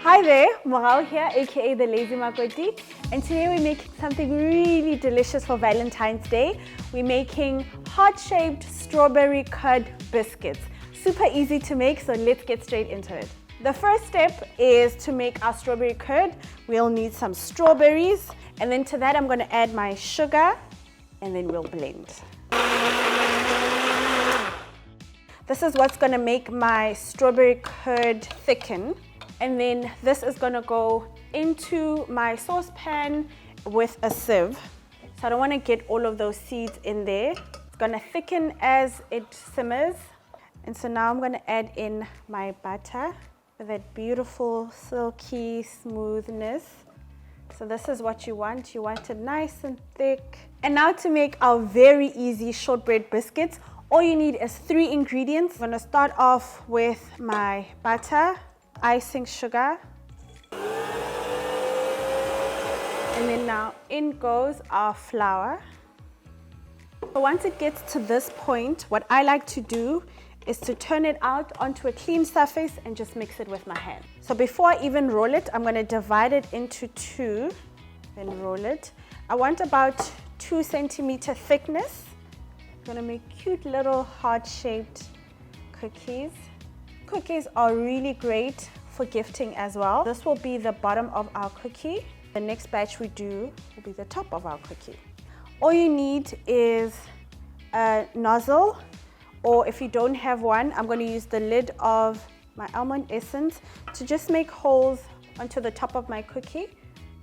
Hi there, Mogau here, aka the Lazy Makoti, and today we're making something really delicious for Valentine's Day. We're making heart-shaped strawberry curd biscuits. Super easy to make, so let's get straight into it. The first step is to make our strawberry curd. We'll need some strawberries, and then to that I'm going to add my sugar, and then we'll blend. This is what's going to make my strawberry curd thicken. And then this is going to go into my saucepan with a sieve. So I don't want to get all of those seeds in there. It's going to thicken as it simmers. And so now I'm going to add in my butter with that beautiful silky smoothness. So this is what you want. You want it nice and thick. And now to make our very easy shortbread biscuits, all you need is 3 ingredients. I'm going to start off with my butter, icing sugar, and then now in goes our flour. So once it gets to this point, what I like to do is to turn it out onto a clean surface and just mix it with my hand. So before I even roll it, I'm going to divide it into 2 and roll it. I want about 2 centimeter thickness. I'm going to make cute little heart-shaped cookies. Cookies are really great for gifting as well. This will be the bottom of our cookie. The next batch we do will be the top of our cookie. All you need is a nozzle, or if you don't have one, I'm going to use the lid of my almond essence to just make holes onto the top of my cookie.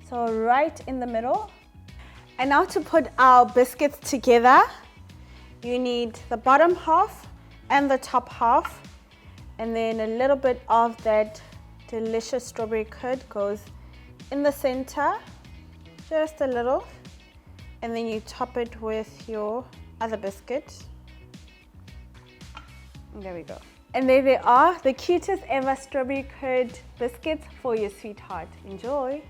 So right in the middle. And now to put our biscuits together, you need the bottom half and the top half. And then a little bit of that delicious strawberry curd goes in the center, just a little. And then you top it with your other biscuit. And there we go. And there they are, the cutest ever strawberry curd biscuits for your sweetheart. Enjoy.